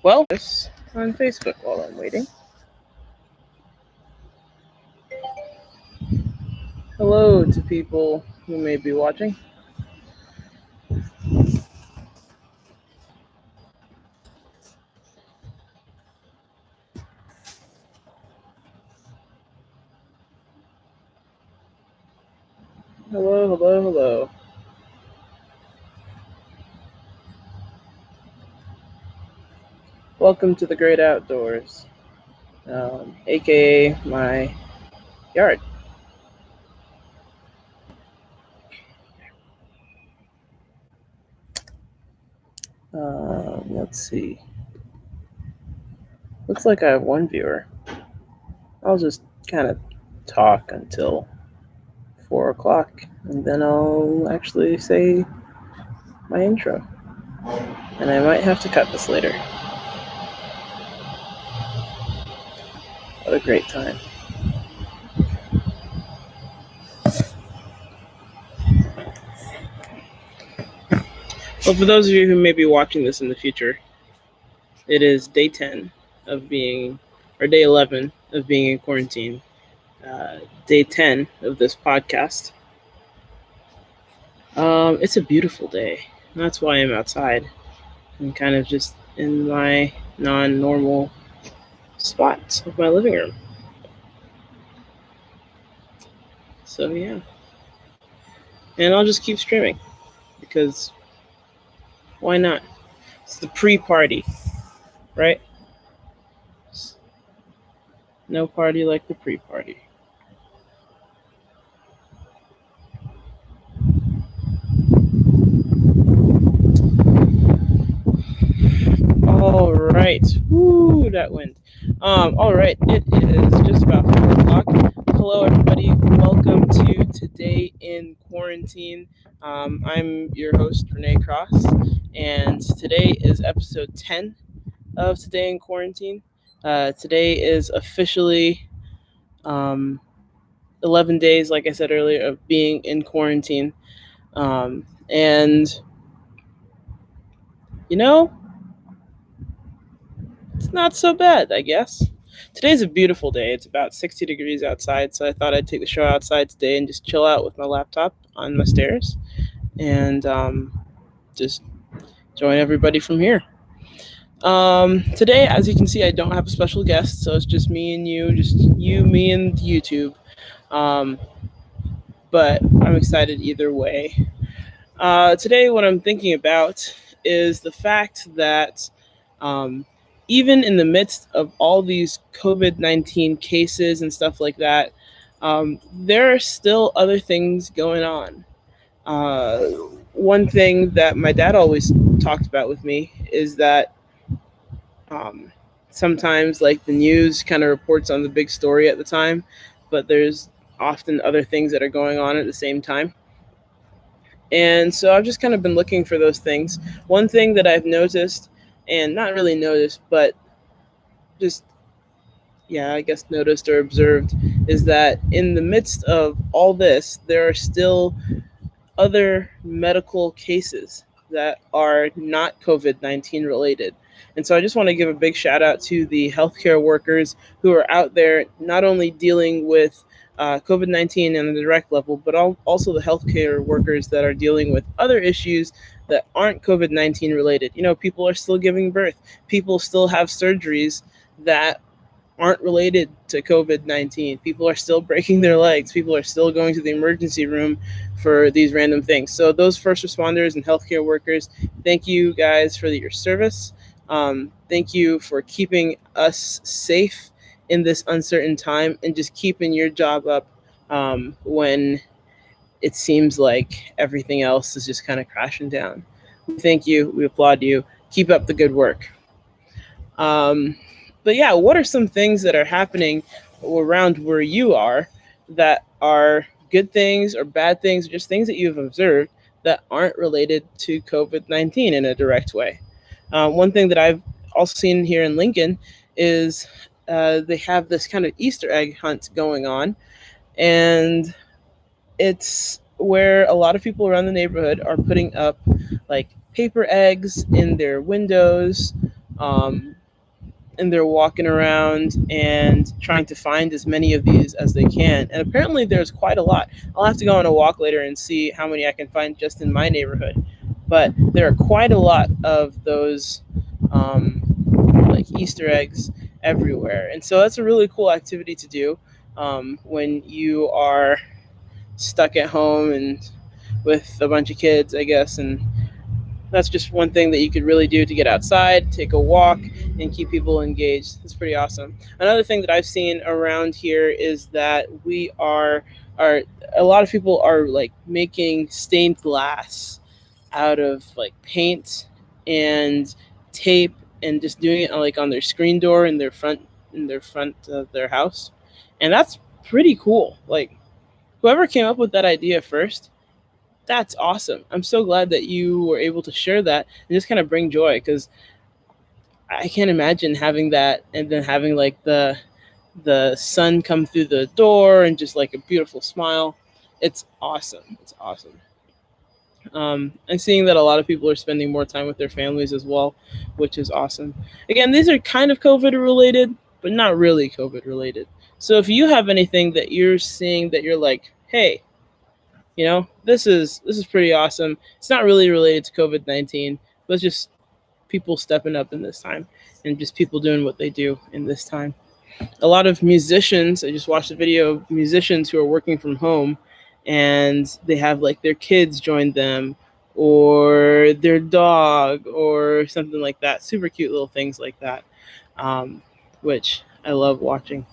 Well, this on Facebook while I'm waiting. Hello to people who may be watching. Hello, hello, hello. Welcome to the great outdoors, aka my yard. Let's see. Looks like I have one viewer. I'll just kind of talk until 4 o'clock, and then I'll actually say my intro. And I might have to cut this later. What a great time. Well, for those of you who may be watching this in the future, it is day 10 of being, or day 11 of being in quarantine. Day 10 of this podcast. It's a beautiful day. That's why I'm outside. I'm kind of just in my non-normal spot of my living room. So yeah. And I'll just keep streaming because why not? It's the pre-party, right? No party like the pre-party. All right. Woo, that wind. All right. It is just about 4 o'clock. Hello, everybody. Welcome to Today in Quarantine. I'm your host, Renae Cross, and today is episode 10 of Today in Quarantine. Today is officially 11 days, like I said earlier, of being in quarantine. And, you know, it's not so bad, I guess. Today's a beautiful day. It's about 60 degrees outside, so I thought I'd take the show outside today and just chill out with my laptop on my stairs and just join everybody from here. Today, as you can see, I don't have a special guest, so it's just me and you, me, and YouTube. But I'm excited either way. Today, what I'm thinking about is the fact that even in the midst of all these COVID-19 cases and stuff like that, there are still other things going on. One thing that my dad always talked about with me is that sometimes, like, the news kind of reports on the big story at the time, but there's often other things that are going on at the same time. And so I've just kind of been looking for those things. One thing that I've noticed, and not really noticed, but just, yeah, I guess noticed or observed, is that in the midst of all this, there are still other medical cases that are not COVID-19 related. And so I just want to give a big shout out to the healthcare workers who are out there not only dealing with COVID-19 on a direct level, but also the healthcare workers that are dealing with other issues that aren't COVID-19 related. You know, people are still giving birth. People still have surgeries that aren't related to COVID-19. People are still breaking their legs. People are still going to the emergency room for these random things. So those first responders and healthcare workers, thank you guys for your service. Thank you for keeping us safe in this uncertain time and just keeping your job up when it seems like everything else is just kind of crashing down. Thank you. We applaud you. Keep up the good work. But yeah, what are some things that are happening around where you are that are good things or bad things, or just things that you've observed that aren't related to COVID-19 in a direct way? One thing that I've also seen here in Lincoln is they have this kind of Easter egg hunt going on, and it's where a lot of people around the neighborhood are putting up like paper eggs in their windows, and they're walking around and trying to find as many of these as they can. And apparently, there's quite a lot. I'll have to go on a walk later and see how many I can find just in my neighborhood. But there are quite a lot of those um, like Easter eggs everywhere, and so that's a really cool activity to do when you are stuck at home and with a bunch of kids, I guess, and that's just one thing that you could really do to get outside, take a walk, and keep people engaged. It's pretty awesome. Another thing that I've seen around here is that we are a lot of people are like making stained glass out of like paint and tape and just doing it like on their screen door in their front of their house. And that's pretty cool. Like whoever came up with that idea first, that's awesome. I'm so glad that you were able to share that and just kind of bring joy because I can't imagine having that and then having like the sun come through the door and just like a beautiful smile. It's awesome. It's awesome. And seeing that a lot of people are spending more time with their families as well, which is awesome. Again, these are kind of COVID related, but not really COVID related. So if you have anything that you're seeing that you're like, hey, this is pretty awesome. It's not really related to COVID-19, but it's just people stepping up in this time and just people doing what they do in this time. A lot of musicians, I just watched a video of musicians who are working from home and they have like their kids join them or their dog or something like that. Super cute little things like that, um, which I love watching.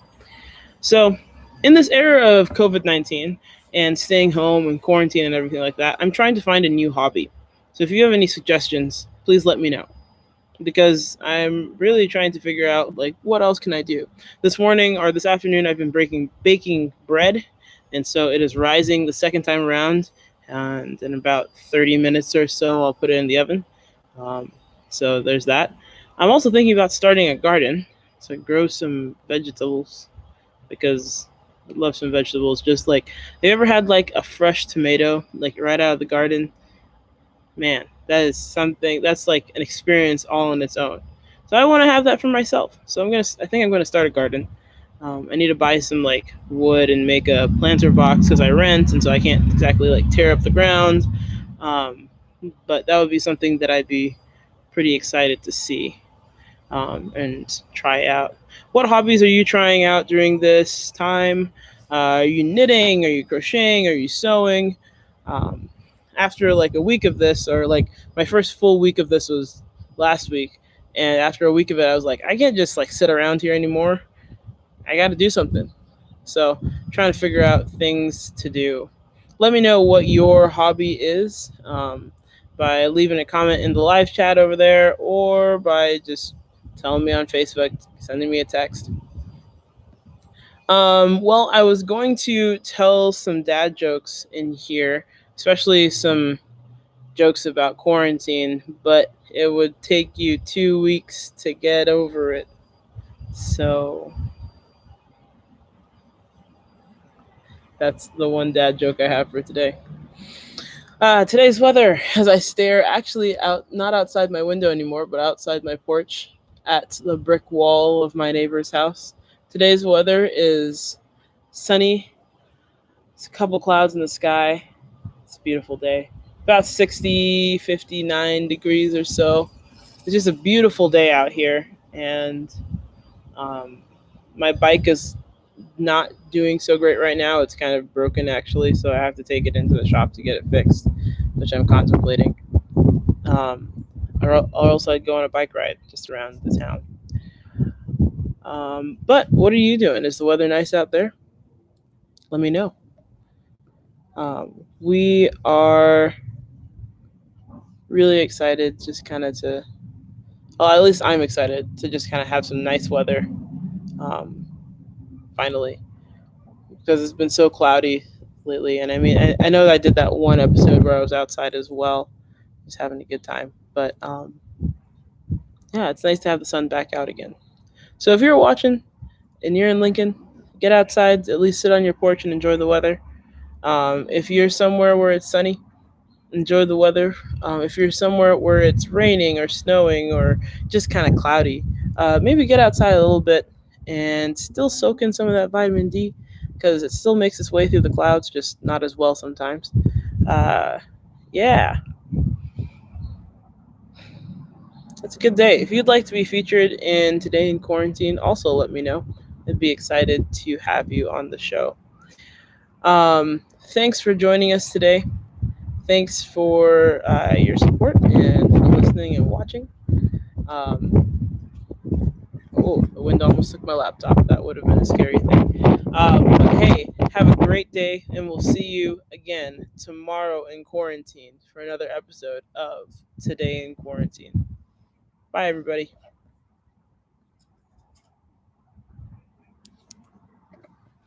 So, in this era of COVID 19 and staying home and quarantine and everything like that, I'm trying to find a new hobby. So, if you have any suggestions, please let me know because I'm really trying to figure out like what else can I do. This morning or this afternoon, I've been breaking baking bread, and so it is rising the second time around. And in about 30 minutes or so, I'll put it in the oven. Um, so there's that. I'm also thinking about starting a garden to grow some vegetables because I love some vegetables. Just like, have you ever had like a fresh tomato, like right out of the garden? Man, that is something that's like an experience all on its own. So I want to have that for myself. So I think I'm gonna start a garden. I need to buy some like wood and make a planter box because I rent, and so I can't exactly like tear up the ground. Um, but that would be something that I'd be pretty excited to see and try out. What hobbies are you trying out during this time? Are you knitting? Are you crocheting? Are you sewing? Um, After like a week of this, or like my first full week of this was last week, and after a week of it, I was like, I can't just like sit around here anymore. I got to do something. So, trying to figure out things to do. Let me know what your hobby is by leaving a comment in the live chat over there or by just telling me on Facebook, sending me a text. Well, I was going to tell some dad jokes in here, especially some jokes about quarantine, but it would take you 2 weeks to get over it. So that's the one dad joke I have for today. Today's weather, as I stare actually out, not outside my window anymore, but outside my porch at the brick wall of my neighbor's house. Today's weather is sunny. It's a couple clouds in the sky. It's a beautiful day. About 60, 59 degrees or so. It's just a beautiful day out here. And um, my bike is not doing so great right now. It's kind of broken actually, so I have to take it into the shop to get it fixed, which I'm contemplating. Or else I'd go on a bike ride just around the town. But what are you doing? Is the weather nice out there? Let me know. We are really excited just kind of to, well, at least I'm excited to just kind of have some nice weather um, finally because it's been so cloudy lately. And I mean, I know I did that one episode where I was outside as well, just having a good time. But yeah, it's nice to have the sun back out again. So if you're watching and you're in Lincoln, get outside, at least sit on your porch and enjoy the weather. If you're somewhere where it's sunny, enjoy the weather. If you're somewhere where it's raining or snowing or just kind of cloudy, maybe get outside a little bit and still soak in some of that vitamin D because it still makes its way through the clouds, just not as well sometimes. Uh, yeah, it's a good day. If you'd like to be featured in Today in Quarantine, also let me know. I'd be excited to have you on the show. Thanks for joining us today. Thanks for your support and for listening and watching. Um, oh, the wind almost took my laptop. That would have been a scary thing. But hey, have a great day, and we'll see you again tomorrow in quarantine for another episode of Today in Quarantine. Bye, everybody.